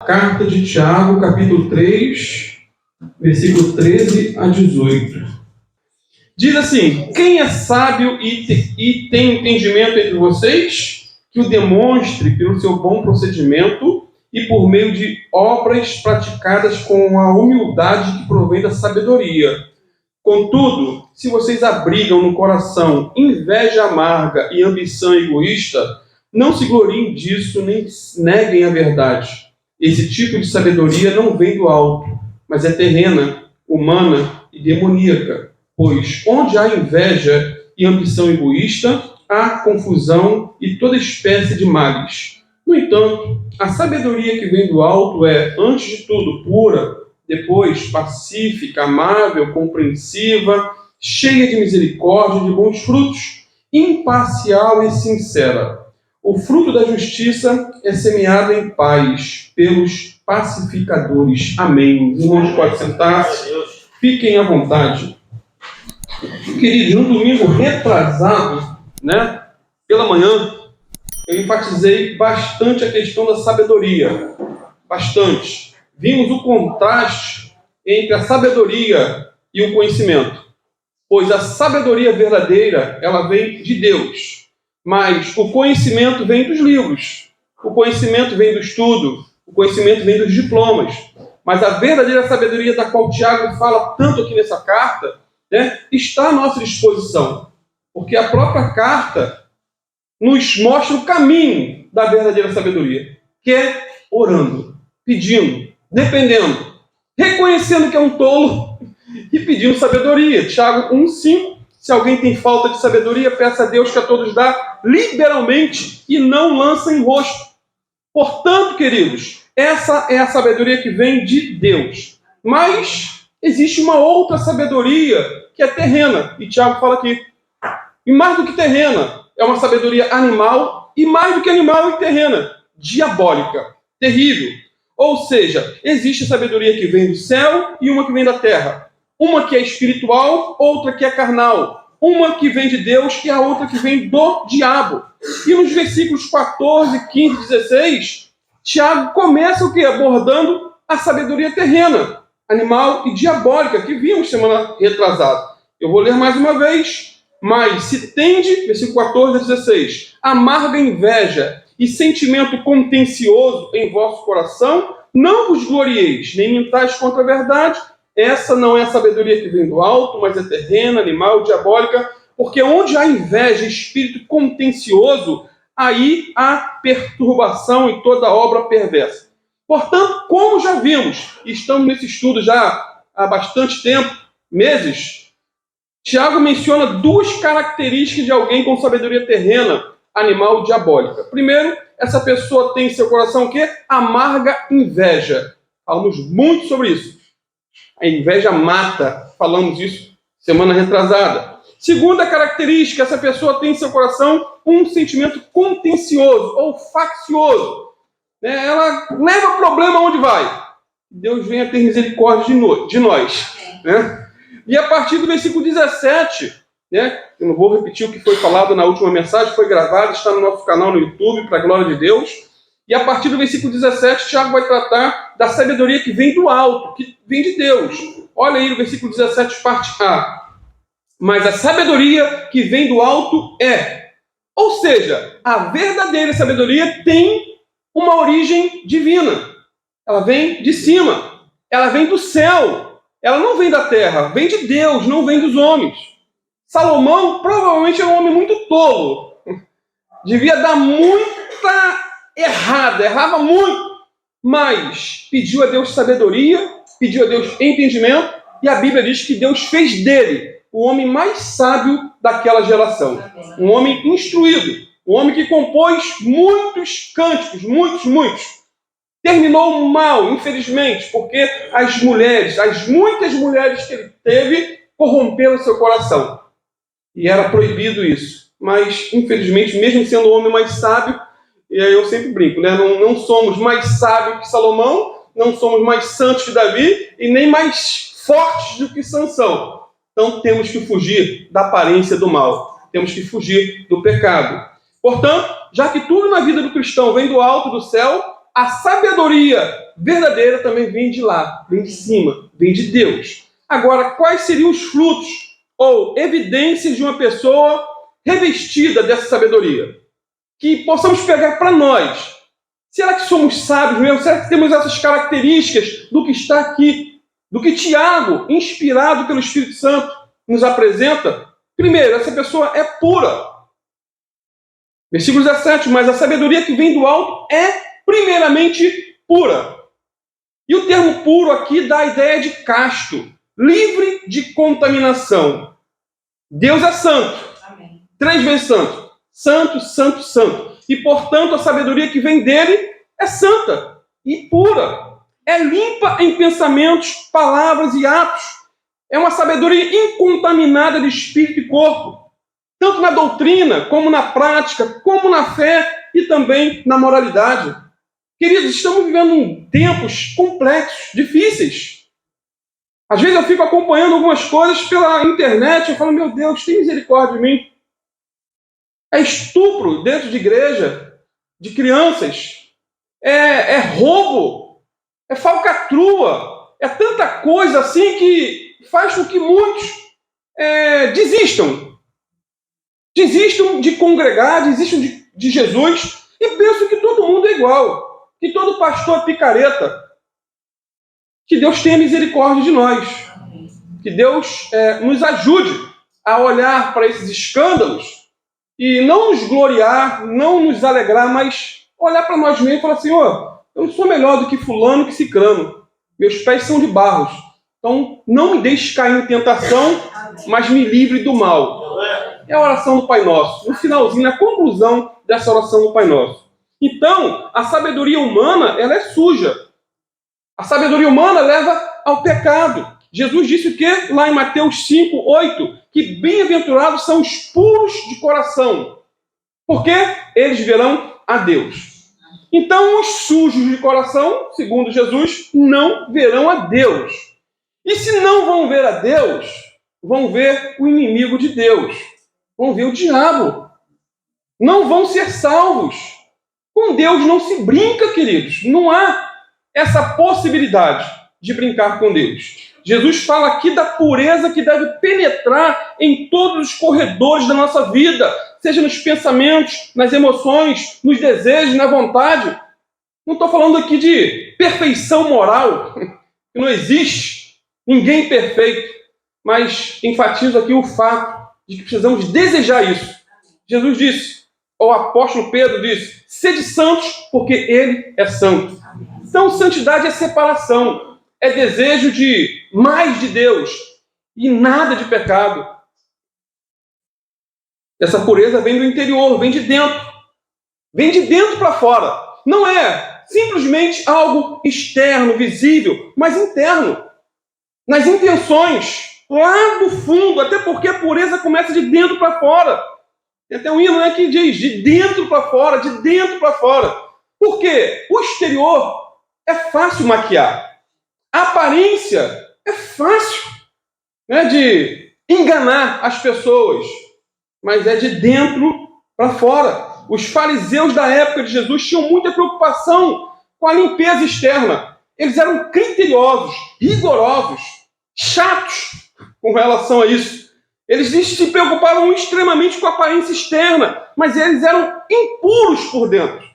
Carta de Tiago, capítulo 3, versículo 13 a 18. Diz assim: quem é sábio e tem entendimento entre vocês, que o demonstre pelo seu bom procedimento e por meio de obras praticadas com a humildade que provém da sabedoria. Contudo, se vocês abrigam no coração inveja amarga e ambição egoísta, não se gloriem disso nem neguem a verdade. Esse tipo de sabedoria não vem do alto, mas é terrena, humana e demoníaca. Pois onde há inveja e ambição egoísta, há confusão e toda espécie de males. No entanto, a sabedoria que vem do alto é, antes de tudo, pura, depois pacífica, amável, compreensiva, cheia de misericórdia e de bons frutos, imparcial e sincera. O fruto da justiça é semeado em paz pelos pacificadores. Amém. Os irmãos podem sentar-se, fiquem à vontade. Queridos, no domingo retrasado, pela manhã, eu enfatizei bastante a questão da sabedoria. Bastante. Vimos o contraste entre a sabedoria e o conhecimento. Pois a sabedoria verdadeira, ela vem de Deus. Mas o conhecimento vem dos livros. O conhecimento vem do estudo. O conhecimento vem dos diplomas. Mas a verdadeira sabedoria da qual Tiago fala tanto aqui nessa carta, está à nossa disposição. Porque a própria carta nos mostra o caminho da verdadeira sabedoria, que é orando, pedindo, dependendo, reconhecendo que é um tolo e pedindo sabedoria. Tiago 1,5: se alguém tem falta de sabedoria, peça a Deus que a todos dá liberalmente e não lança em rosto. Portanto, queridos, essa é a sabedoria que vem de Deus. Mas existe uma outra sabedoria que é terrena, e Tiago fala aqui. E mais do que terrena, é uma sabedoria animal, e mais do que animal e terrena, diabólica, terrível. Ou seja, existe sabedoria que vem do céu e uma que vem da terra. Uma que é espiritual, outra que é carnal. Uma que vem de Deus e a outra que vem do diabo. E nos versículos 14, 15 e 16, Tiago começa o quê? Abordando a sabedoria terrena, animal e diabólica, que vimos semana retrasada. Eu vou ler mais uma vez. Mas se tende, versículo 14 a 16, amarga inveja e sentimento contencioso em vosso coração, não vos glorieis, nem mintais contra a verdade. Essa não é a sabedoria que vem do alto, mas é terrena, animal, diabólica, porque onde há inveja, espírito contencioso, aí há perturbação e toda obra perversa. Portanto, como já vimos, e estamos nesse estudo já há bastante tempo, meses, Tiago menciona duas características de alguém com sabedoria terrena, animal e diabólica. Primeiro, essa pessoa tem em seu coração o quê? Amarga inveja. Falamos muito sobre isso. A inveja mata. Falamos isso semana retrasada. Segunda característica, essa pessoa tem em seu coração um sentimento contencioso ou faccioso. Ela leva problema onde vai. Deus venha ter misericórdia de nós. E a partir do versículo 17, eu não vou repetir o que foi falado na última mensagem, foi gravado, está no nosso canal no YouTube, para a glória de Deus. E a partir do versículo 17, Tiago vai tratar da sabedoria que vem do alto, que vem de Deus. Olha aí no versículo 17, parte A. Mas a sabedoria que vem do alto é. Ou seja, a verdadeira sabedoria tem uma origem divina. Ela vem de cima. Ela vem do céu. Ela não vem da terra, vem de Deus, não vem dos homens. Salomão provavelmente é um homem muito tolo. Devia dar muita errada, errava muito. Mas pediu a Deus sabedoria, pediu a Deus entendimento, e a Bíblia diz que Deus fez dele o homem mais sábio daquela geração. Um homem instruído, um homem que compôs muitos cânticos, muitos. Terminou mal, infelizmente, porque as muitas mulheres que ele teve, corromperam seu coração. E era proibido isso. Mas, infelizmente, mesmo sendo o homem mais sábio, e aí eu sempre brinco, não somos mais sábios que Salomão, não somos mais santos que Davi, e nem mais fortes do que Sansão. Então temos que fugir da aparência do mal. Temos que fugir do pecado. Portanto, já que tudo na vida do cristão vem do alto do céu, a sabedoria verdadeira também vem de lá, vem de cima, vem de Deus. Agora, quais seriam os frutos ou evidências de uma pessoa revestida dessa sabedoria? Que possamos pegar para nós. Será que somos sábios mesmo? Será que temos essas características do que está aqui? Do que Tiago, inspirado pelo Espírito Santo, nos apresenta? Primeiro, essa pessoa é pura. Versículo 17, mas a sabedoria que vem do alto é primeiramente pura. E o termo puro aqui dá a ideia de casto, livre de contaminação. Deus é santo. Amém. 3 vezes santo. Santo, santo, santo. E, portanto, a sabedoria que vem dele é santa e pura. É limpa em pensamentos, palavras e atos. É uma sabedoria incontaminada de espírito e corpo. Tanto na doutrina, como na prática, como na fé e também na moralidade. Queridos, estamos vivendo tempos complexos, difíceis. Às vezes eu fico acompanhando algumas coisas pela internet, eu falo, meu Deus, tem misericórdia de mim. É estupro dentro de igreja, de crianças. É roubo, é falcatrua, é tanta coisa assim que faz com que muitos desistam. Desistam de congregar, desistam de Jesus e pensam que todo mundo é igual, que todo pastor é picareta. Que Deus tenha misericórdia de nós. Que Deus nos ajude a olhar para esses escândalos e não nos gloriar, não nos alegrar, mas olhar para nós mesmos e falar assim, eu não sou melhor do que fulano, que cicrano. Meus pés são de barros. Então, não me deixe cair em tentação, mas me livre do mal. É a oração do Pai Nosso. No finalzinho, na conclusão dessa oração do Pai Nosso. Então, a sabedoria humana, ela é suja. A sabedoria humana leva ao pecado. Jesus disse o quê? Lá em Mateus 5, 8, que bem-aventurados são os puros de coração, porque eles verão a Deus. Então, os sujos de coração, segundo Jesus, não verão a Deus. E se não vão ver a Deus, vão ver o inimigo de Deus. Vão ver o diabo. Não vão ser salvos. Com Deus não se brinca, queridos. Não há essa possibilidade de brincar com Deus. Jesus fala aqui da pureza que deve penetrar em todos os corredores da nossa vida, seja nos pensamentos, nas emoções, nos desejos, na vontade. Não estou falando aqui de perfeição moral, que não existe, ninguém perfeito, mas enfatizo aqui o fato de que precisamos desejar isso. Jesus disse, o apóstolo Pedro disse, sede santos, porque ele é santo. Então, santidade é separação, é desejo de mais de Deus e nada de pecado. Essa pureza vem do interior, vem de dentro para fora. Não é simplesmente algo externo, visível, mas interno, nas intenções, lá do fundo, até porque a pureza começa de dentro para fora. Tem até um hino que diz de dentro para fora, de dentro para fora. Por quê? O exterior é fácil maquiar. A aparência é fácil de enganar as pessoas, mas é de dentro para fora. Os fariseus da época de Jesus tinham muita preocupação com a limpeza externa. Eles eram criteriosos, rigorosos, chatos com relação a isso. Eles se preocupavam extremamente com a aparência externa, mas eles eram impuros por dentro.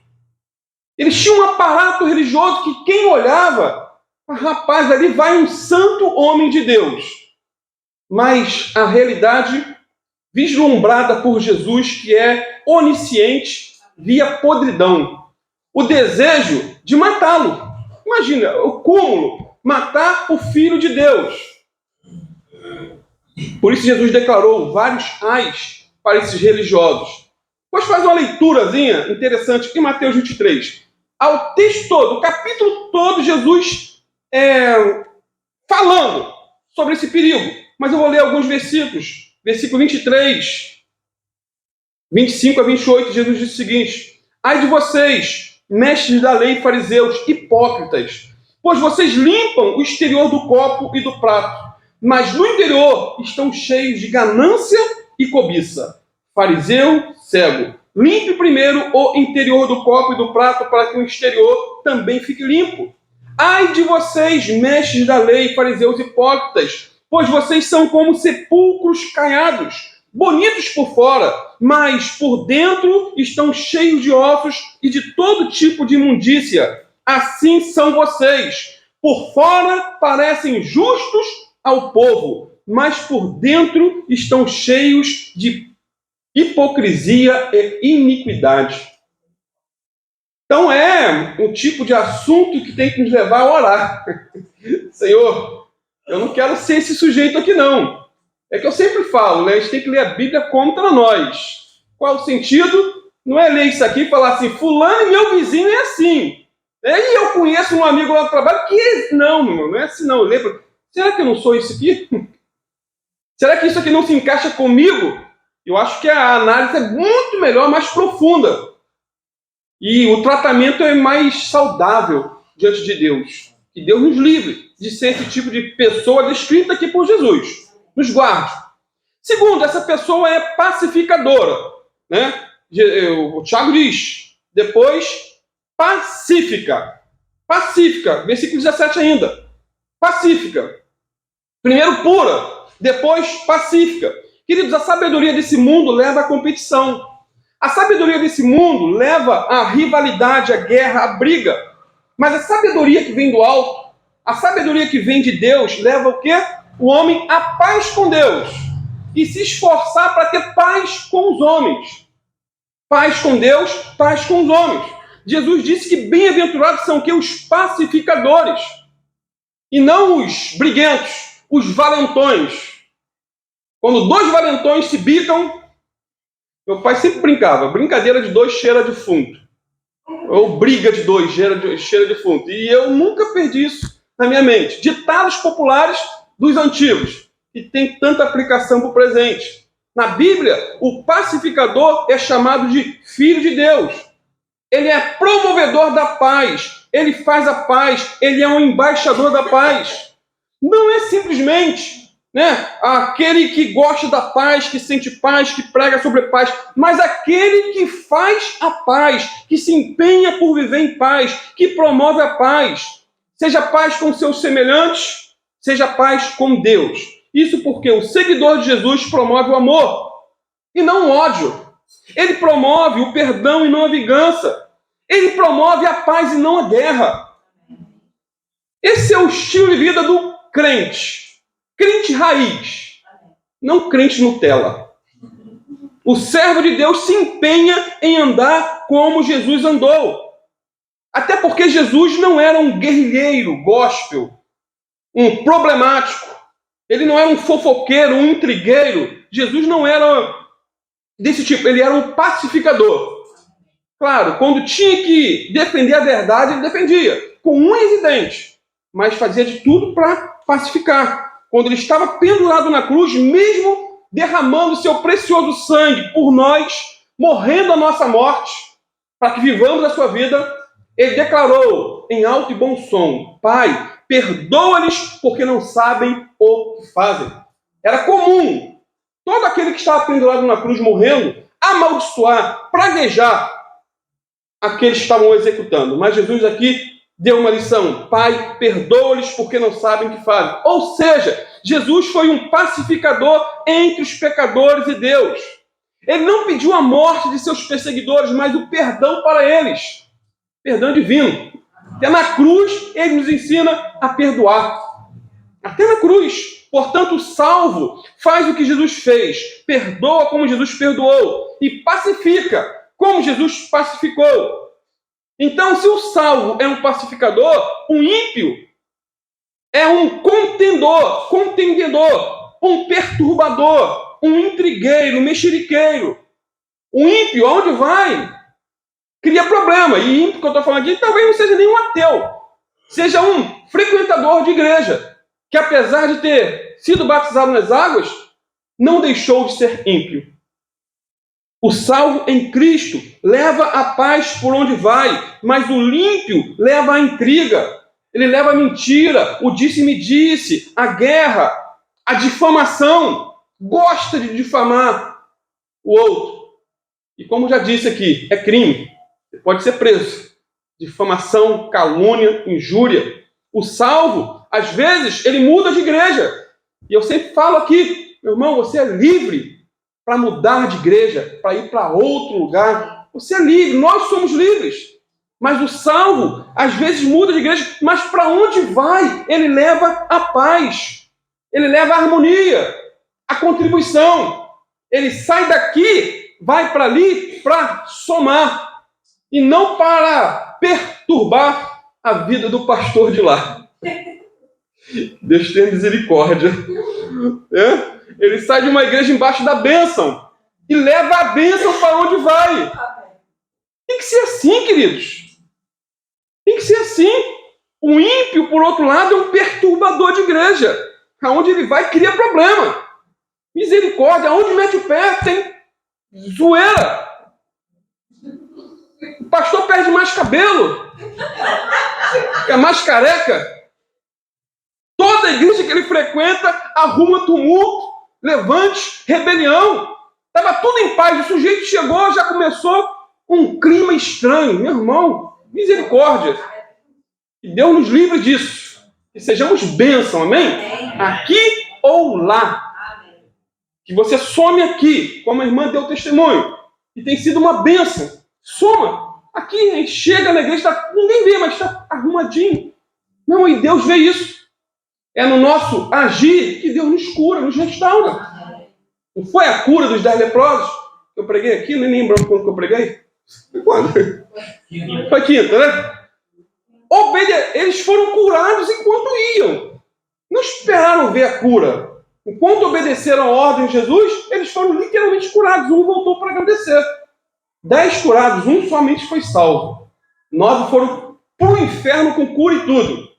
Eles tinham um aparato religioso que quem olhava, rapaz, ali vai um santo homem de Deus. Mas a realidade vislumbrada por Jesus, que é onisciente, via podridão. O desejo de matá-lo. Imagina, o cúmulo, matar o Filho de Deus. Por isso Jesus declarou vários ais para esses religiosos. Depois faz uma leiturazinha interessante em Mateus 23. Ao texto todo, o capítulo todo, Jesus falando sobre esse perigo. Mas eu vou ler alguns versículos. Versículo 23, 25 a 28, Jesus disse o seguinte: ai de vocês, mestres da lei, fariseus, hipócritas, pois vocês limpam o exterior do copo e do prato, mas no interior estão cheios de ganância e cobiça. Fariseu, cego, limpe primeiro o interior do copo e do prato para que o exterior também fique limpo. Ai de vocês, mestres da lei, fariseus hipócritas, pois vocês são como sepulcros caiados, bonitos por fora, mas por dentro estão cheios de ossos e de todo tipo de imundícia. Assim são vocês. Por fora parecem justos ao povo, mas por dentro estão cheios de hipocrisia e iniquidade. Então é um tipo de assunto que tem que nos levar a orar. Senhor, eu não quero ser esse sujeito aqui não. É que eu sempre falo, né? A gente tem que ler a Bíblia contra nós. Qual é o sentido? Não é ler isso aqui e falar assim, fulano e meu vizinho é assim. E eu conheço um amigo lá do trabalho que... Não, meu irmão, não é assim não. Eu lembro, será que eu não sou isso aqui? Será que isso aqui não se encaixa comigo? Eu acho que a análise é muito melhor, mais profunda. E o tratamento é mais saudável diante de Deus. Que Deus nos livre de ser esse tipo de pessoa descrita aqui por Jesus. Nos guarde. Segundo, essa pessoa é pacificadora. Né? O Tiago diz, depois, pacífica. Pacífica. Versículo 17 ainda. Pacífica. Primeiro pura, depois pacífica. Queridos, a sabedoria desse mundo leva à competição. A sabedoria desse mundo leva à rivalidade, à guerra, à briga. Mas a sabedoria que vem do alto, a sabedoria que vem de Deus, leva o quê? O homem à paz com Deus. E se esforçar para ter paz com os homens. Paz com Deus, paz com os homens. Jesus disse que bem-aventurados são o quê? Os pacificadores. E não os briguentos, os valentões. Quando dois valentões se bicam, meu pai sempre brincava, brincadeira de dois cheira defunto. Ou briga de dois cheira defunto. E eu nunca perdi isso na minha mente. Ditados populares dos antigos, que tem tanta aplicação para o presente. Na Bíblia, o pacificador é chamado de filho de Deus. Ele é promovedor da paz. Ele faz a paz. Ele é um embaixador da paz. Não é simplesmente... aquele que gosta da paz, que sente paz, que prega sobre paz, mas aquele que faz a paz, que se empenha por viver em paz, que promove a paz, seja paz com seus semelhantes, seja paz com Deus. Isso porque o seguidor de Jesus promove o amor e não o ódio. Ele promove o perdão e não a vingança. Ele promove a paz e não a guerra. Esse é o estilo de vida do crente. Crente raiz, não crente Nutella. O servo de Deus se empenha em andar como Jesus andou. Até porque Jesus não era um guerrilheiro gospel, um problemático. Ele não era um fofoqueiro, um intrigueiro. Jesus não era desse tipo, ele era um pacificador. Claro, quando tinha que defender a verdade, ele defendia, com unhas e dentes, mas fazia de tudo para pacificar. Quando ele estava pendurado na cruz, mesmo derramando seu precioso sangue por nós, morrendo a nossa morte, para que vivamos a sua vida, ele declarou em alto e bom som: Pai, perdoa-lhes porque não sabem o que fazem. Era comum todo aquele que estava pendurado na cruz morrendo amaldiçoar, praguejar aqueles que estavam executando. Mas Jesus aqui deu uma lição: Pai, perdoa-lhes porque não sabem o que fazem. Ou seja, Jesus foi um pacificador entre os pecadores e Deus. Ele não pediu a morte de seus perseguidores, mas o perdão para eles. Perdão divino. Até na cruz, ele nos ensina a perdoar. Até na cruz. Portanto, o salvo faz o que Jesus fez. Perdoa como Jesus perdoou. E pacifica como Jesus pacificou. Então, se o salvo é um pacificador, o ímpio é um contendedor, um perturbador, um intrigueiro, um mexeriqueiro. O ímpio, aonde vai, cria problema. E ímpio que eu estou falando aqui, talvez não seja nenhum ateu. Seja um frequentador de igreja, que apesar de ter sido batizado nas águas, não deixou de ser ímpio. O salvo em Cristo leva a paz por onde vai, mas o ímpio leva a intriga, ele leva a mentira, o disse-me-disse, a guerra, a difamação, gosta de difamar o outro. E como já disse aqui, é crime, pode ser preso. Difamação, calúnia, injúria. O salvo, às vezes, ele muda de igreja. E eu sempre falo aqui, meu irmão, você é livre para mudar de igreja, para ir para outro lugar. Você é livre, nós somos livres. Mas o salvo, às vezes, muda de igreja, mas para onde vai? Ele leva a paz, ele leva a harmonia, a contribuição. Ele sai daqui, vai para ali para somar, e não para perturbar a vida do pastor de lá. Deus tenha misericórdia. Ele sai de uma igreja embaixo da bênção e leva a bênção para onde vai. Tem que ser assim, queridos. Tem que ser assim. O ímpio, por outro lado, é um perturbador de igreja. Aonde ele vai, cria problema. Misericórdia. Aonde mete o pé, tem zoeira. O pastor perde mais cabelo. Fica mais careca. Toda igreja que ele frequenta arruma tumulto, levante, rebelião. Estava tudo em paz. O sujeito chegou, já começou um clima estranho. Meu irmão, misericórdia. Que Deus nos livre disso. Que sejamos bênção, amém? Aqui ou lá. Que você some aqui, como a irmã deu testemunho. E tem sido uma bênção. Soma. Aqui a gente chega na igreja, ninguém vê, mas está arrumadinho. Não, e Deus vê isso. É no nosso agir que Deus nos cura, nos restaura. Não foi a cura dos 10 leprosos que eu preguei aqui? Nem lembro quando que eu preguei. Foi quando? Foi quinta, né? Eles foram curados enquanto iam. Não esperaram ver a cura. Enquanto obedeceram a ordem de Jesus, eles foram literalmente curados. Um voltou para agradecer. 10 curados, um somente foi salvo. 9 foram para o inferno com cura e tudo.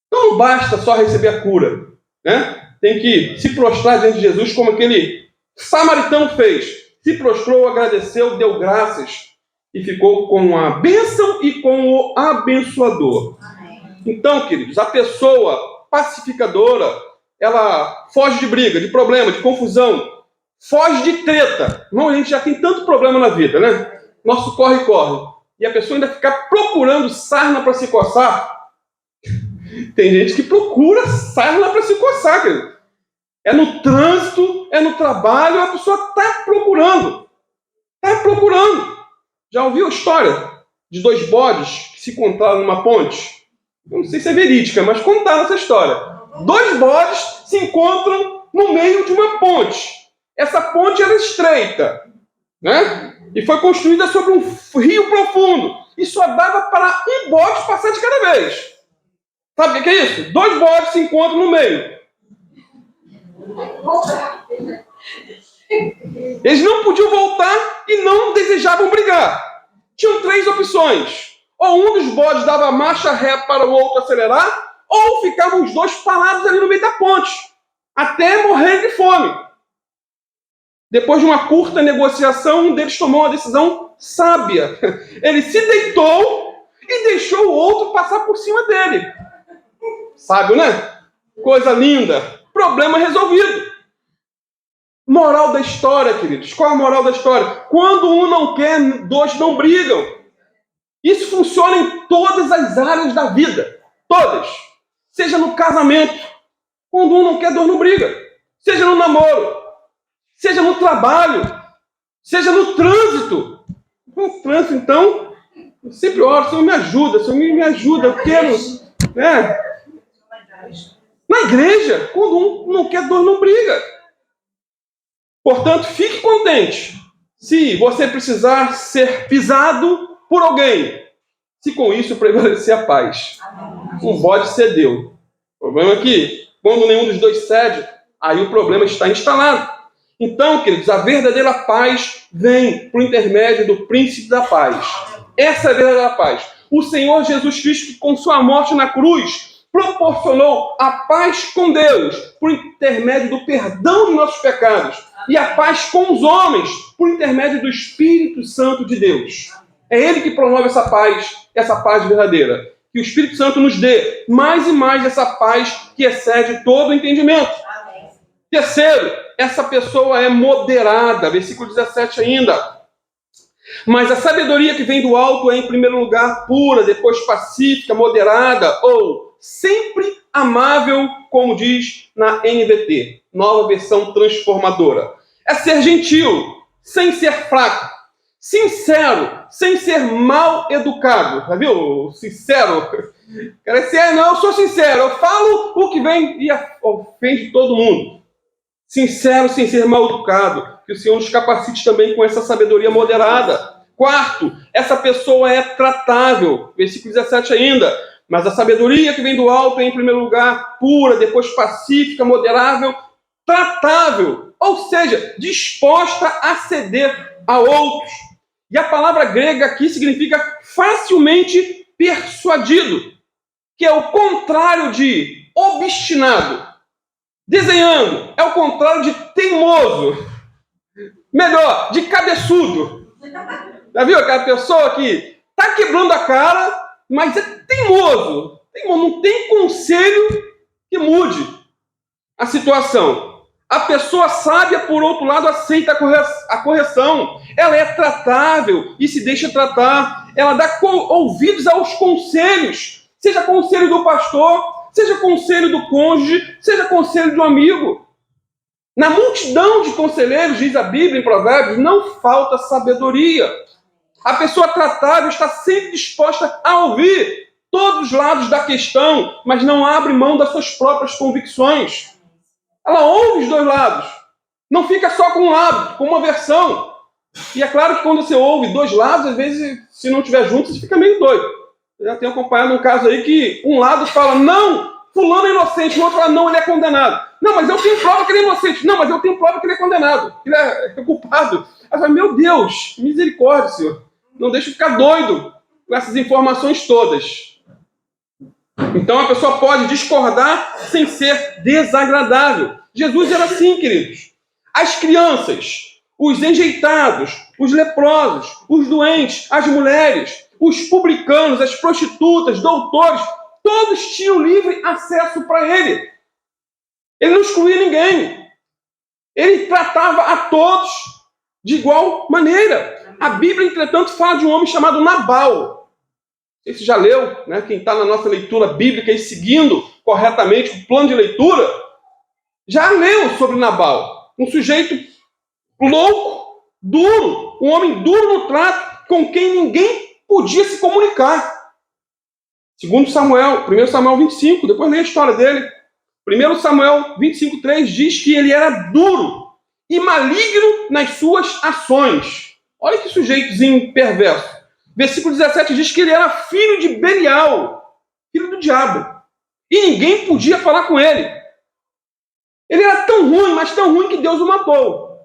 Então não basta só receber a cura, né? Tem que se prostrar diante de Jesus como aquele samaritano fez. Se prostrou, agradeceu, deu graças e ficou com a bênção e com o abençoador. Então, queridos, a pessoa pacificadora, ela foge de briga, de problema, de confusão, foge de treta. Não, a gente já tem tanto problema na vida, né? Nosso corre-corre. E a pessoa ainda fica procurando sarna para se coçar. Tem gente que procura sarna para se coçar, querido. É no trânsito, é no trabalho, a pessoa está procurando. Está procurando. Já ouviu a história de 2 bodes que se encontraram numa ponte? Eu não sei se é verídica, mas contaram essa história. 2 bodes se encontram no meio de uma ponte. Essa ponte era estreita, né? E foi construída sobre um rio profundo. E só dava para um bode passar de cada vez. Sabe o que é isso? 2 bodes se encontram no meio. Eles não podiam voltar e não desejavam brigar. Tinham 3 opções. Ou um dos bodes dava marcha ré para o outro acelerar, ou ficavam os 2 parados ali no meio da ponte, até morrer de fome. Depois de uma curta negociação, um deles tomou uma decisão sábia. Ele se deitou e deixou o outro passar por cima dele. Sábio, né? Coisa linda. Problema resolvido. Moral da história, queridos. Qual é a moral da história? Quando um não quer, 2 não brigam. Isso funciona em todas as áreas da vida. Todas. Seja no casamento. Quando um não quer, 2 não briga. Seja no namoro. Seja no trabalho. Seja no trânsito. No trânsito, então, eu sempre oro. Senhor, me ajuda. Senhor, me ajuda. Eu quero... né? Na igreja, quando um não quer, 2 não briga. Portanto, fique contente se você precisar ser pisado por alguém, se com isso prevalecer a paz. Um bode cedeu. O problema é que, quando nenhum dos 2 cede, aí o problema está instalado. Então, queridos, a verdadeira paz vem por intermédio do príncipe da paz. Essa é a verdadeira paz. O Senhor Jesus Cristo, que com sua morte na cruz, proporcionou a paz com Deus por intermédio do perdão de nossos pecados e a paz com os homens por intermédio do Espírito Santo de Deus. É Ele que promove essa paz verdadeira. Que o Espírito Santo nos dê mais e mais dessa paz que excede todo o entendimento. Amém. Terceiro, essa pessoa é moderada. Versículo 17 ainda. Mas a sabedoria que vem do alto é, em primeiro lugar, pura, depois pacífica, moderada ou sempre amável, como diz na NVT, nova versão transformadora. É ser gentil, sem ser fraco. Sincero, sem ser mal educado. Já viu? Sincero. Cara, não, eu sou sincero. Eu falo o que vem e ofende todo mundo. Sincero, sem ser mal educado. Que o Senhor nos capacite também com essa sabedoria moderada. Quarto, essa pessoa é tratável. Versículo 17 ainda. Mas a sabedoria que vem do alto é, em primeiro lugar, pura, depois pacífica, moderável, tratável. Ou seja, disposta a ceder a outros. E a palavra grega aqui significa facilmente persuadido, que é o contrário de obstinado. Desenhando, é o contrário de teimoso. Melhor, de cabeçudo. Já viu aquela pessoa que está quebrando a cara, mas é teimoso. Não tem conselho que mude a situação. A pessoa sábia, por outro lado, aceita a correção. Ela é tratável e se deixa tratar. Ela dá ouvidos aos conselhos. Seja conselho do pastor, seja conselho do cônjuge, seja conselho do amigo. Na multidão de conselheiros, diz a Bíblia em Provérbios, não falta sabedoria. A pessoa tratável está sempre disposta a ouvir todos os lados da questão, mas não abre mão das suas próprias convicções. Ela ouve os dois lados. Não fica só com um lado, com uma versão. E é claro que quando você ouve dois lados, às vezes, se não estiver junto, você fica meio doido. Eu já tenho acompanhado um caso aí que um lado fala, não, fulano é inocente, o outro fala, não, ele é condenado. Não, mas eu tenho prova que ele é inocente. Não, mas eu tenho prova que ele é condenado. Ele é culpado. Aí fala, meu Deus, misericórdia, Senhor. Não deixa eu ficar doido com essas informações todas. Então a pessoa pode discordar sem ser desagradável. Jesus era assim, queridos. As crianças, os enjeitados, os leprosos, os doentes, as mulheres, os publicanos, as prostitutas, doutores, todos tinham livre acesso para ele. Ele não excluía ninguém. Ele tratava a todos de igual maneira. A Bíblia, entretanto, fala de um homem chamado Nabal. Você já leu, né? Quem está na nossa leitura bíblica e seguindo corretamente o plano de leitura, já leu sobre Nabal. Um sujeito louco, duro, um homem duro no trato, com quem ninguém podia se comunicar. Segundo Samuel, 1 Samuel 25, depois lê a história dele. 1 Samuel 25:3 diz que ele era duro e maligno nas suas ações. Olha que sujeitozinho perverso. Versículo 17 diz que ele era filho de Belial, filho do diabo. E ninguém podia falar com ele. Ele era tão ruim, mas tão ruim que Deus o matou.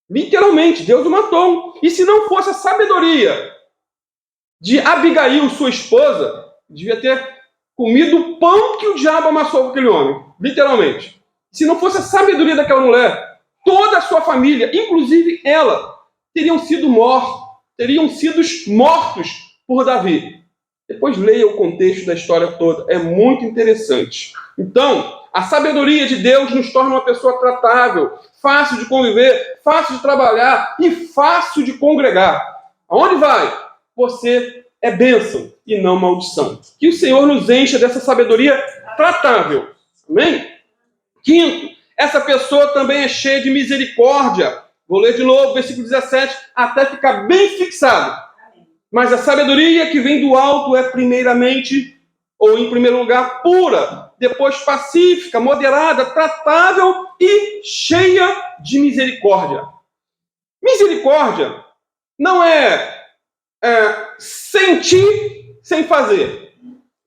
Literalmente, Deus o matou. E se não fosse a sabedoria de Abigail, sua esposa, devia ter comido o pão que o diabo amassou com aquele homem. Literalmente. Se não fosse a sabedoria daquela mulher, toda a sua família, inclusive ela, teriam sido mortos por Davi. Depois leia o contexto da história toda. É muito interessante. Então, a sabedoria de Deus nos torna uma pessoa tratável, fácil de conviver, fácil de trabalhar e fácil de congregar. Aonde vai? Você é bênção e não maldição. Que o Senhor nos encha dessa sabedoria tratável. Amém? Quinto, essa pessoa também é cheia de misericórdia. Vou ler de novo, versículo 17, até ficar bem fixado. Mas a sabedoria que vem do alto é primeiramente, ou em primeiro lugar, pura, depois pacífica, moderada, tratável e cheia de misericórdia. Misericórdia não é sentir sem fazer.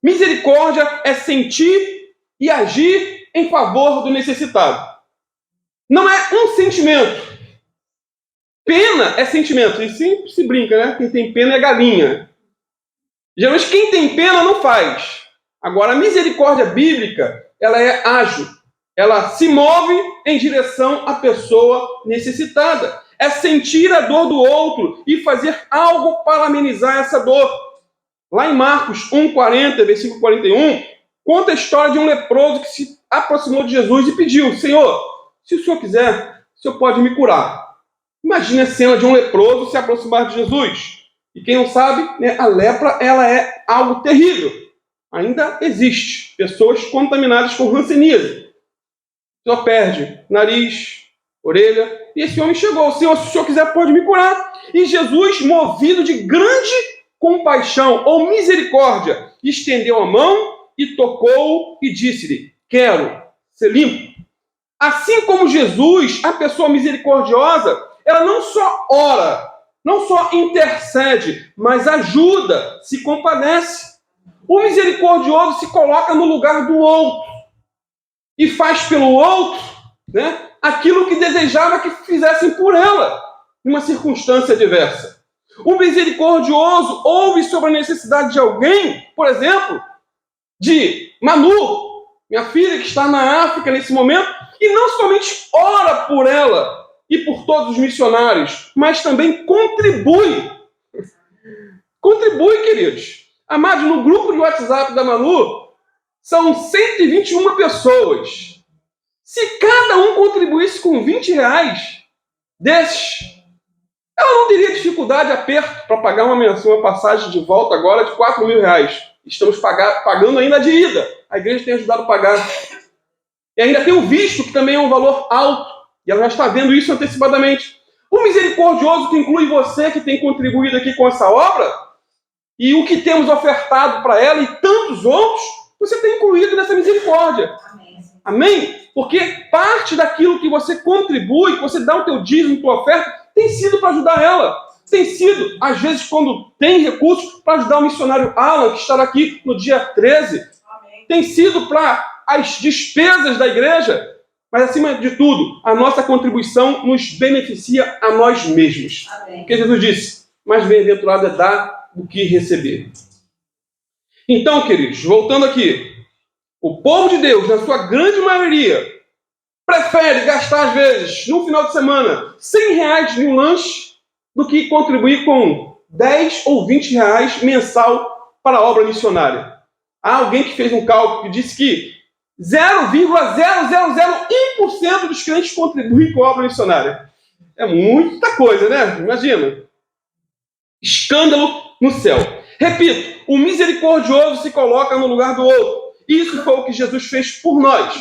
Misericórdia é sentir e agir em favor do necessitado. Não é um sentimento. Pena é sentimento. E sempre se brinca, né? Quem tem pena é galinha. Geralmente quem tem pena não faz. Agora, a misericórdia bíblica, ela é ágil. Ela se move em direção à pessoa necessitada. É sentir a dor do outro e fazer algo para amenizar essa dor. Lá em Marcos 1:40, versículo 41, conta a história de um leproso que se aproximou de Jesus e pediu: Senhor, se o Senhor quiser, o Senhor pode me curar. Imagine a cena de um leproso se aproximar de Jesus. E quem não sabe, né, a lepra ela é algo terrível. ainda existe pessoas contaminadas com hanseníase. A pessoa perde nariz, orelha, e esse homem chegou: Senhor, se o Senhor quiser, pode me curar. E Jesus, movido de grande compaixão ou misericórdia, estendeu a mão e tocou e disse-lhe: quero ser limpo. Assim como Jesus, a pessoa misericordiosa, ela não só ora, não só intercede, mas ajuda, se compadece. O misericordioso se coloca no lugar do outro e faz pelo outro, né, aquilo que desejava que fizessem por ela, numa circunstância diversa. O misericordioso ouve sobre a necessidade de alguém, por exemplo, de Manu, minha filha que está na África nesse momento, e não somente ora por ela e por todos os missionários, mas também contribui. Contribui, queridos. Amados, no grupo de WhatsApp da Manu, são 121 pessoas. Se cada um contribuísse com 20 reais desses, ela não teria dificuldade, aperto, para pagar uma passagem de volta agora de 4 mil reais. Estamos pagando ainda de ida. A igreja tem ajudado a pagar. E ainda tem o visto, que também é um valor alto. E ela já está vendo isso antecipadamente. O misericordioso, que inclui você, que tem contribuído aqui com essa obra, e o que temos ofertado para ela e tantos outros, você tem incluído nessa misericórdia. Amém? Porque parte daquilo que você contribui, que você dá o teu dízimo, tua oferta, tem sido para ajudar ela. Tem sido, às vezes, quando tem recursos, para ajudar o missionário Alan, que estará aqui no dia 13. Amém. Tem sido para as despesas da igreja, mas, acima de tudo, a nossa contribuição nos beneficia a nós mesmos. Amém. Porque Jesus disse: mais bem-aventurado é dar do que receber. Então, queridos, voltando aqui, o povo de Deus, na sua grande maioria, prefere gastar, às vezes, no final de semana, 100 reais em um lanche, do que contribuir com 10 ou 20 reais mensal para a obra missionária. Há alguém que fez um cálculo que disse que 0,0001% dos crentes contribuem com a obra missionária. É muita coisa, né? Imagina. Escândalo no céu. Repito, o misericordioso se coloca no lugar do outro. Isso foi o que Jesus fez por nós.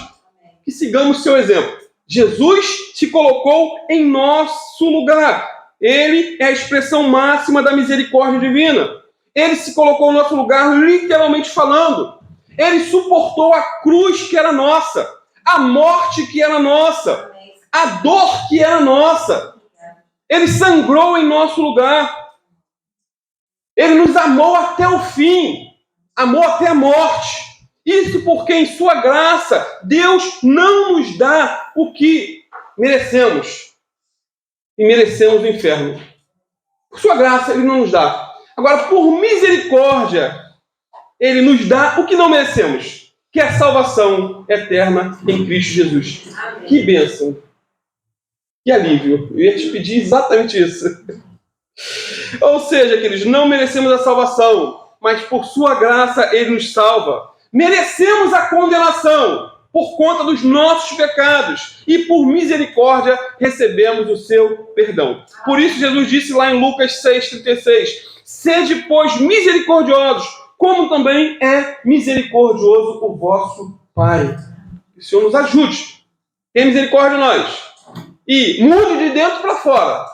Que sigamos seu exemplo. Jesus se colocou em nosso lugar. Ele é a expressão máxima da misericórdia divina. Ele se colocou no nosso lugar, literalmente falando. Ele suportou a cruz que era nossa, a morte que era nossa, a dor que era nossa. Ele sangrou em nosso lugar. Ele nos amou até o fim, amou até a morte. Isso porque, em sua graça, Deus não nos dá o que merecemos. E merecemos o inferno. Por sua graça, Ele não nos dá. Agora, por misericórdia, Ele nos dá o que não merecemos, que é a salvação eterna em Cristo Jesus. Amém. Que bênção. Que alívio. Eu ia te pedir exatamente isso. Ou seja, queridos, não merecemos a salvação, mas por sua graça Ele nos salva. Merecemos a condenação por conta dos nossos pecados e por misericórdia recebemos o seu perdão. Por isso Jesus disse lá em Lucas 6,36: sede, pois, misericordiosos, como também é misericordioso o vosso Pai. Que o Senhor nos ajude. Tenha misericórdia de nós. E mude de dentro para fora.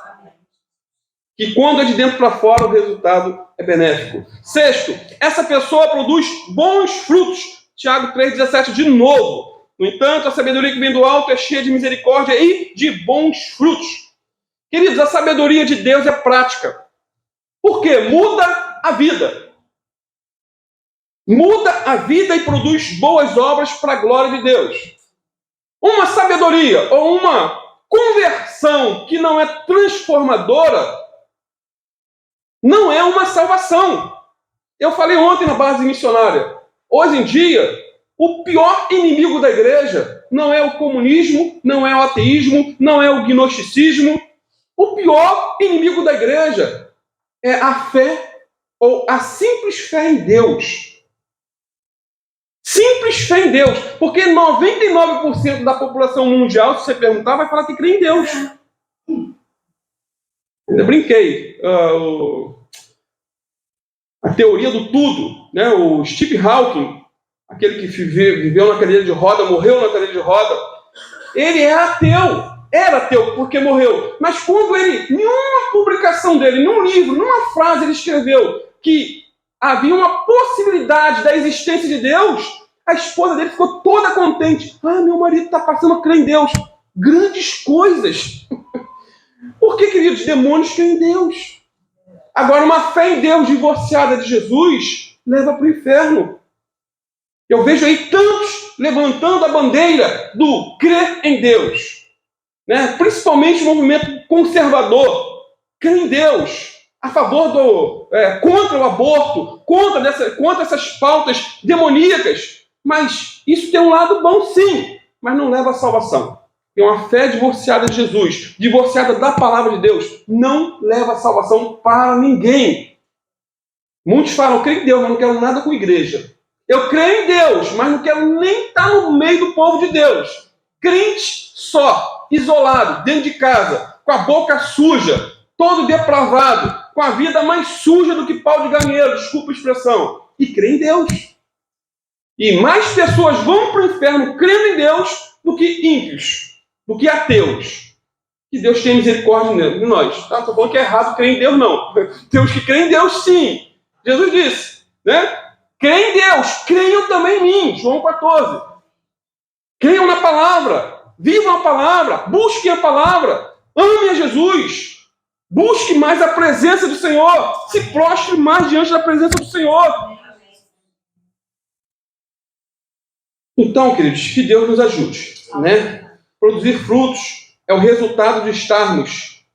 Que quando é de dentro para fora, o resultado é benéfico. Sexto, essa pessoa produz bons frutos. Tiago 3,17 de novo. No entanto, a sabedoria que vem do alto é cheia de misericórdia e de bons frutos. Queridos, a sabedoria de Deus é prática. Por quê? Muda a vida. Muda a vida e produz boas obras para a glória de Deus. Uma sabedoria ou uma conversão que não é transformadora não é uma salvação. Eu falei ontem na base missionária. Hoje em dia, o pior inimigo da igreja não é o comunismo, não é o ateísmo, não é o gnosticismo. O pior inimigo da igreja é a fé ou a simples fé em Deus. Simples fé em Deus. Porque 99% da população mundial, se você perguntar, vai falar que crê em Deus. Ainda brinquei. a teoria do tudo, né? O Steve Hawking, aquele que viveu na cadeira de roda, morreu na cadeira de roda, ele é ateu. Era ateu porque morreu. Mas quando ele, em uma publicação dele, num livro, numa frase, ele escreveu que havia uma possibilidade da existência de Deus, a esposa dele ficou toda contente. Ah, meu marido está passando a crer em Deus. Grandes coisas. Por que, queridos, demônios creem em Deus? Agora, uma fé em Deus divorciada de Jesus leva para o inferno. Eu vejo aí tantos levantando a bandeira do crer em Deus, né? Principalmente o movimento conservador, crer em Deus, a favor contra o aborto, contra essas pautas demoníacas. Mas isso tem um lado bom, sim, mas não leva à salvação. Tem uma fé divorciada de Jesus, divorciada da palavra de Deus, não leva a salvação para ninguém. Muitos falam, eu creio em Deus, mas não quero nada com igreja. Eu creio em Deus, mas não quero nem estar no meio do povo de Deus. Crente só, isolado, dentro de casa, com a boca suja, todo depravado, com a vida mais suja do que pau de galinheiro, desculpa a expressão, e crê em Deus. E mais pessoas vão para o inferno crendo em Deus do que ímpios, do que ateus. Que Deus tenha misericórdia de nós. Tá? Estou falando que é errado crer em Deus, não. Temos que crer em Deus, sim. Jesus disse, né? Creem em Deus, creiam também em mim. João 14. Creiam na palavra, vivam a palavra, busquem a palavra, amem a Jesus, busque mais a presença do Senhor, se prostre mais diante da presença do Senhor. Então, queridos, que Deus nos ajude, né? Produzir frutos é o resultado de estarmos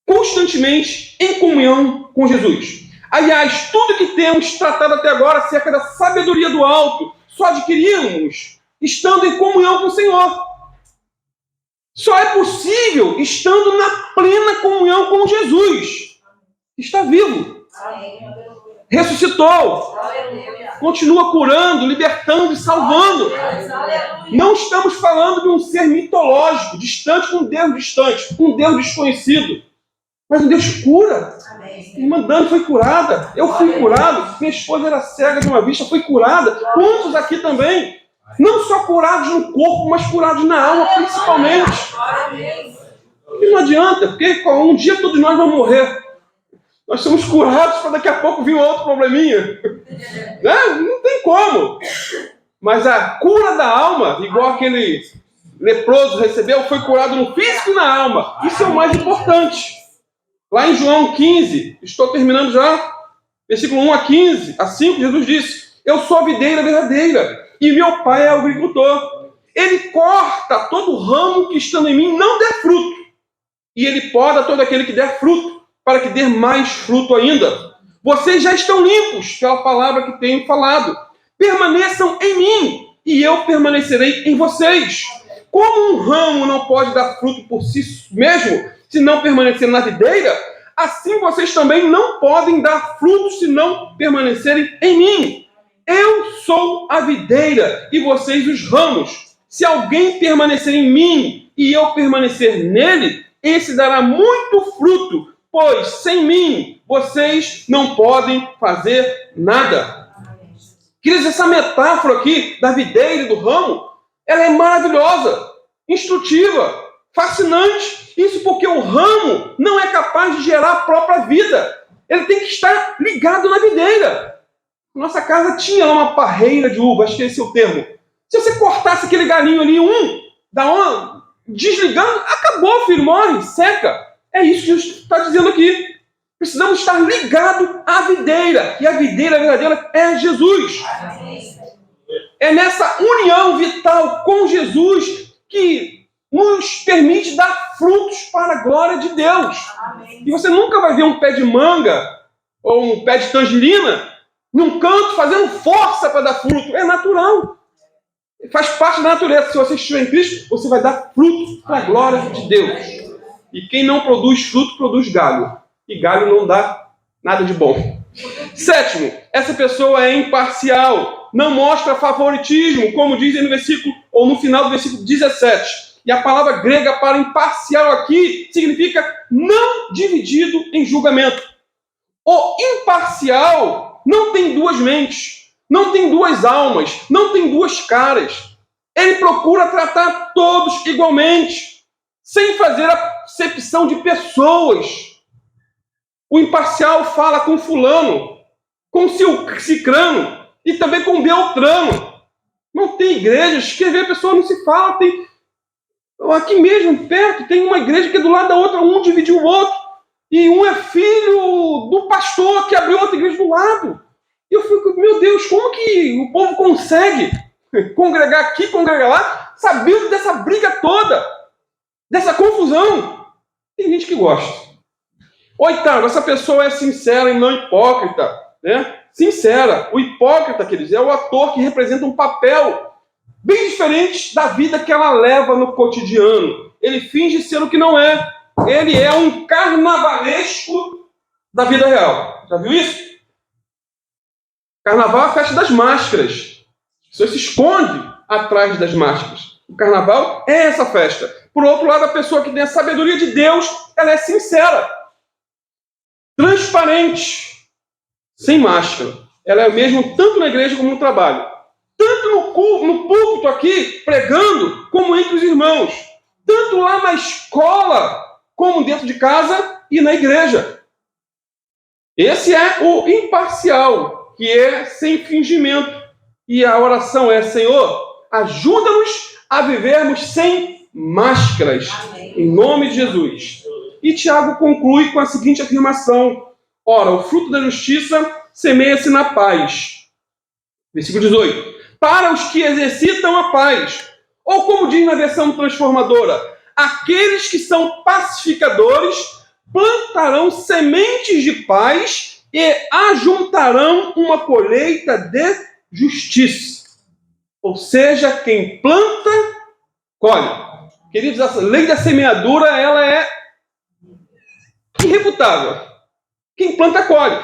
constantemente em comunhão com Jesus. Aliás, tudo que temos tratado até agora acerca da sabedoria do alto, só adquirimos estando em comunhão com o Senhor. Só é possível estando na plena comunhão com Jesus. Está vivo. Ressuscitou. Continua curando, libertando e salvando. Não estamos falando de um ser mitológico, distante, um Deus desconhecido. Mas um Deus que cura. Irmã Dani foi curada. Eu fui curado. Minha esposa era cega de uma vista, foi curada. Quantos aqui também? Não só curados no corpo, mas curados na alma, principalmente. E não adianta, porque um dia todos nós vamos morrer. Nós somos curados para daqui a pouco vir outro probleminha. Né? Não tem como. Mas a cura da alma, igual aquele leproso recebeu, foi curado no físico e na alma. Isso é o mais importante. Lá em João 15, estou terminando já, versículo 1 a 15, a 5, Jesus disse, eu sou a videira verdadeira e meu pai é o agricultor. Ele corta todo ramo que estando em mim não der fruto. E ele poda todo aquele que der fruto, para que dê mais fruto ainda. Vocês já estão limpos pela palavra que tenho falado. Permaneçam em mim e eu permanecerei em vocês. Como um ramo não pode dar fruto por si mesmo, se não permanecer na videira, assim vocês também não podem dar frutos se não permanecerem em mim. Eu sou a videira e vocês os ramos. Se alguém permanecer em mim e eu permanecer nele, esse dará muito fruto, pois sem mim vocês não podem fazer nada. Queridos, essa metáfora aqui da videira e do ramo, ela é maravilhosa, instrutiva, fascinante. Isso porque o ramo não é capaz de gerar a própria vida. Ele tem que estar ligado na videira. Nossa casa tinha lá uma parreira de uva, acho que esse é o termo. Se você cortasse aquele galinho ali, desligando, acabou, filho, morre, seca. É isso que Jesus está dizendo aqui. Precisamos estar ligados à videira. E a videira verdadeira é Jesus. É nessa união vital com Jesus que nos permite dar frutos para a glória de Deus. Amém. E você nunca vai ver um pé de manga ou um pé de tangerina num canto fazendo força para dar fruto. É natural. Faz parte da natureza. Se você estiver em Cristo, você vai dar fruto para a glória de Deus. E quem não produz fruto, produz galho. E galho não dá nada de bom. Sétimo, essa pessoa é imparcial. Não mostra favoritismo, como dizem no versículo, ou no final do versículo 17. E a palavra grega para imparcial aqui significa não dividido em julgamento. O imparcial não tem duas mentes, não tem duas almas, não tem duas caras. Ele procura tratar todos igualmente, sem fazer acepção de pessoas. O imparcial fala com fulano, com cicrano e também com beltrano. Não tem igrejas que a pessoa não se fala. Aqui mesmo, perto, tem uma igreja que é do lado da outra, um dividiu o outro. E um é filho do pastor que abriu outra igreja do lado. E eu fico, meu Deus, como que o povo consegue congregar aqui, congregar lá, sabendo dessa briga toda, dessa confusão? Tem gente que gosta. Oitavo, essa pessoa é sincera e não hipócrita, né? Sincera. O hipócrita, queridos, é o ator que representa um papel bem diferente da vida que ela leva no cotidiano. Ele finge ser o que não é. Ele é um carnavalesco da vida real. Já viu isso? Carnaval é a festa das máscaras. As pessoas se escondem atrás das máscaras. O carnaval é essa festa. Por outro lado, a pessoa que tem a sabedoria de Deus, ela é sincera, transparente, sem máscara. Ela é mesmo tanto na igreja como no trabalho. Tanto no púlpito aqui, pregando, como entre os irmãos. Tanto lá na escola, como dentro de casa e na igreja. Esse é o imparcial, que é sem fingimento. E a oração é: Senhor, ajuda-nos a vivermos sem máscaras. Amém. Em nome de Jesus. E Tiago conclui com a seguinte afirmação: ora, o fruto da justiça semeia-se na paz. Versículo 18. Para os que exercitam a paz. Ou como diz na versão transformadora, aqueles que são pacificadores plantarão sementes de paz e ajuntarão uma colheita de justiça. Ou seja, quem planta, colhe. Queridos, essa lei da semeadura, ela é irrefutável. Quem planta, colhe.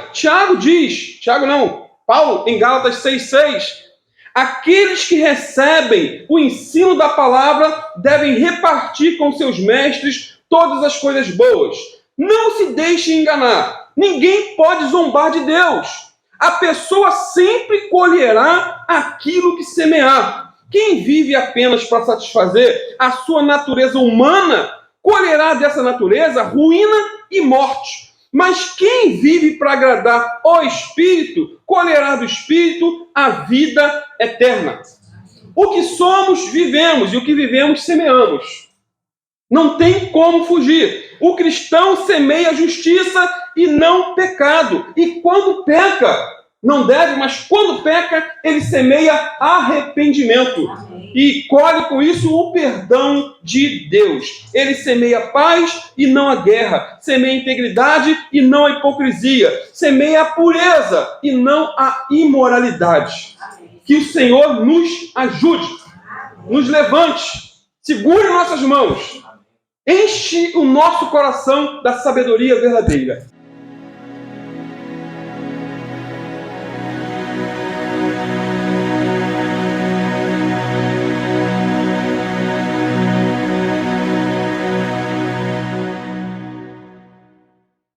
Paulo, em Gálatas 6,6, aqueles que recebem o ensino da palavra devem repartir com seus mestres todas as coisas boas. Não se deixe enganar. Ninguém pode zombar de Deus. A pessoa sempre colherá aquilo que semear. Quem vive apenas para satisfazer a sua natureza humana, colherá dessa natureza ruína e morte. Mas quem vive para agradar o Espírito, colherá do Espírito a vida eterna. O que somos, vivemos, e o que vivemos, semeamos. Não tem como fugir. O cristão semeia justiça e não pecado. E quando peca, não deve, mas quando peca, ele semeia arrependimento. E colhe com isso o perdão de Deus. Ele semeia paz e não a guerra. Semeia integridade e não a hipocrisia. Semeia a pureza e não a imoralidade. Que o Senhor nos ajude, nos levante, segure nossas mãos, enche o nosso coração da sabedoria verdadeira.